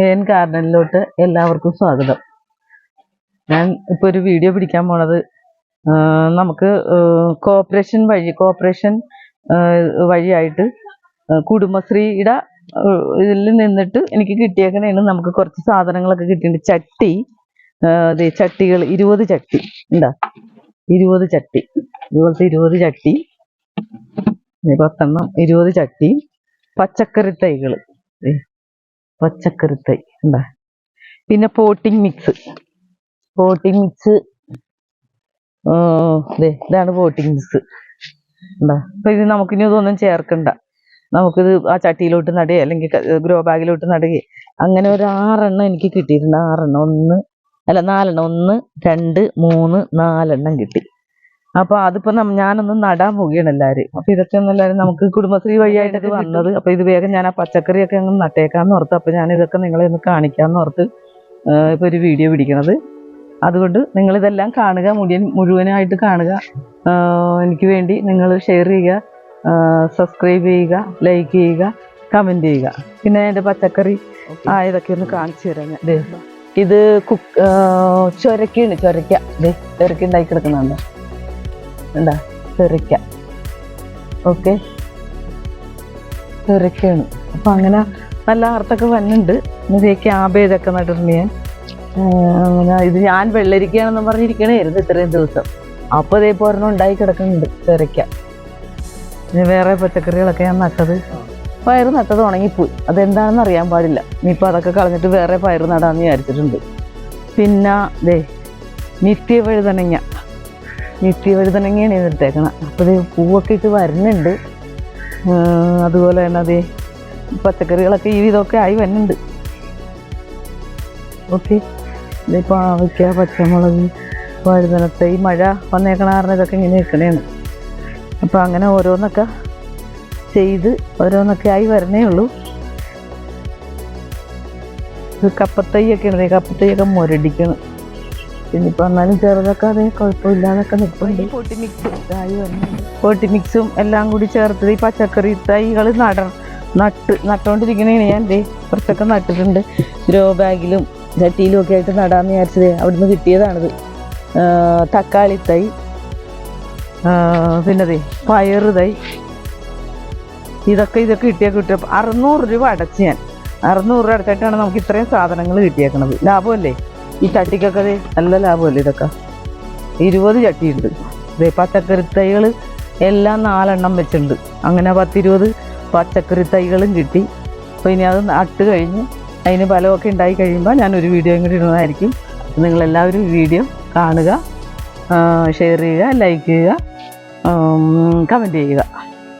ഏൻ ഗാർഡനിലോട്ട് എല്ലാവർക്കും സ്വാഗതം. ഞാൻ ഇപ്പോൾ ഒരു വീഡിയോ പിടിക്കാൻ പോണത് നമുക്ക് കോർപ്പറേഷൻ വഴിയായിട്ട് കുടുംബശ്രീയുടെ ഇതിൽ നിന്നിട്ട് എനിക്ക് കിട്ടിയേക്കണേണ്. നമുക്ക് കുറച്ച് സാധനങ്ങളൊക്കെ കിട്ടിയിട്ടുണ്ട്. ചട്ടി, ചട്ടികൾ 20 ചട്ടി ഉണ്ടാ, 20 ചട്ടി, ഇതുപോലത്തെ 20 ചട്ടി, 10 എണ്ണം, 20 ചട്ടി. പച്ചക്കറി തൈകൾ, പച്ചക്കറി തൈ ഉണ്ടാ. പിന്നെ പോട്ടിംഗ് മിക്സ് ഇതാണ് പോട്ടിംഗ് മിക്സ് ഉണ്ടാ. അപ്പൊ ഇത് നമുക്കിനി ഇതൊന്നും ചേർക്കണ്ട. നമുക്കിത് ആ ചട്ടിയിലോട്ട് നടുകയോ അല്ലെങ്കിൽ ഗ്രോ ബാഗിലോട്ട് നടുകയോ അങ്ങനെ ഒരു 6 എണ്ണം എനിക്ക് കിട്ടിയിട്ടുണ്ട്. 6 എണ്ണം, 4 എണ്ണം, 1, 2, 3, 4 എണ്ണം കിട്ടി. അപ്പൊ അതിപ്പോ ഞാനൊന്ന് നടാൻ പോവുകയാണ് എല്ലാവരും. അപ്പൊ ഇതൊക്കെ ഒന്ന് എല്ലാവരും നമുക്ക് കുടുംബശ്രീ വഴിയായിട്ട് വന്നത്. അപ്പൊ ഇത് വേഗം ഞാൻ ആ പച്ചക്കറിയൊക്കെ അങ്ങ് നട്ടേക്കാന്ന് ഓർത്ത്, അപ്പൊ ഞാൻ ഇതൊക്കെ നിങ്ങളെ ഒന്ന് കാണിക്കാന്ന് ഓർത്ത് ഇപ്പൊ ഒരു വീഡിയോ പിടിക്കണത്. അതുകൊണ്ട് നിങ്ങൾ ഇതെല്ലാം കാണുക, മുഴുവനായിട്ട് കാണുക. എനിക്ക് വേണ്ടി നിങ്ങൾ ഷെയർ ചെയ്യുക, സബ്സ്ക്രൈബ് ചെയ്യുക, ലൈക്ക് ചെയ്യുക, കമന്റ് ചെയ്യുക. പിന്നെ എൻ്റെ പച്ചക്കറി ഇതൊക്കെ ഒന്ന് കാണിച്ചു തരാം ഞാൻ. ഇത് ചൊരക്ക ഉണ്ടാക്കി കിടക്കുന്നുണ്ട് എന്താ, ചൊരക്ക. ഓക്കെ, ചൊരക്കയാണ്. അപ്പൊ അങ്ങനെ നല്ല ആർത്തൊക്കെ വന്നുണ്ട്. ഇതേ ക്യാബേജൊക്കെ നട്ടിട്ടുണ്ട് ഞാൻ. അങ്ങനെ ഇത് ഞാൻ വെള്ളരിക്കയാണെന്ന് പറഞ്ഞിരിക്കണായിരുന്നു ഇത്രയും ദിവസം. അപ്പൊ ഇതേപോലെ ഒരെണ്ണം ഉണ്ടായി കിടക്കുന്നുണ്ട് ചൊരക്ക. വേറെ പച്ചക്കറികളൊക്കെ ഞാൻ നട്ടത്, പയറ് നട്ടത് ഉണങ്ങിപ്പോയി. അതെന്താണെന്ന് അറിയാൻ പാടില്ല. ഇനിയിപ്പോൾ അതൊക്കെ കളഞ്ഞിട്ട് വേറെ പയറ് നടാന്ന് വിചാരിച്ചിട്ടുണ്ട്. പിന്നെ നിത്യവഴുതനങ്ങയാണ് എടുത്തേക്കണം. അപ്പോൾ പൂവൊക്കെ ഇട്ട് വരുന്നുണ്ട്. അതുപോലെ തന്നെ അതേ പച്ചക്കറികളൊക്കെ ഈ വിധമൊക്കെ ആയി വരുന്നുണ്ട്. ഓക്കെ, ഇത് പാവയ്ക്ക, പച്ചമുളക്, വഴുതനത്തൈ. മഴ വന്നേക്കണ കാരണം ഇതൊക്കെ ഇങ്ങനെ നിൽക്കണേണ്. അപ്പോൾ അങ്ങനെ ഓരോന്നൊക്കെ ചെയ്ത് ഓരോന്നൊക്കെ ആയി വരണേ ഉള്ളൂ. ഇത് കപ്പത്തൈയൊക്കെയാണ്. കപ്പത്തൈയൊക്കെ മുരടിക്കണം. പിന്നിപ്പോൾ എന്നാലും ചെറുതൊക്കെ അതേ കുഴപ്പമില്ലാതൊക്കെ നിൽപ്പുണ്ട്. പോട്ടി മിക്സും എല്ലാം കൂടി ചേർത്ത് ഈ പച്ചക്കറി തൈകൾ നട്ടുകൊണ്ടിരിക്കണേണ്. ഞാൻ കുറച്ചൊക്കെ നട്ടിട്ടുണ്ട്. ഗ്രോ ബാഗിലും ചട്ടിയിലും ഒക്കെ ആയിട്ട് നടാന്ന് വിചാരിച്ചത് അവിടുന്ന് കിട്ടിയതാണിത്. തക്കാളി തൈ, പിന്നെ പയറ് തൈ, ഇതൊക്കെ കിട്ടിയപ്പോൾ 600 രൂപ അടച്ച് ഞാൻ. 600 രൂപ അടച്ചിട്ടാണ് നമുക്ക് ഇത്രയും സാധനങ്ങൾ കിട്ടിയേക്കണത്. ലാഭമല്ലേ ഈ ചട്ടിക്കൊക്കെ? നല്ല ലാഭമല്ലേ ഇതൊക്കെ? 20 ചട്ടിയുണ്ട്. പച്ചക്കറി തൈകൾ എല്ലാം 4 എണ്ണം വെച്ചിട്ടുണ്ട്. അങ്ങനെ 10-20 പച്ചക്കറി തൈകളും കിട്ടി. അപ്പോൾ ഇനി അത് നട്ട് കഴിഞ്ഞ് അതിന് ഫലമൊക്കെ ഉണ്ടായി കഴിയുമ്പോൾ ഞാനൊരു വീഡിയോയും കൂടി ഇടുന്നതായിരിക്കും. നിങ്ങളെല്ലാവരും ഈ വീഡിയോ കാണുക, ഷെയർ ചെയ്യുക, ലൈക്ക് ചെയ്യുക, കമൻറ്റ് ചെയ്യുക.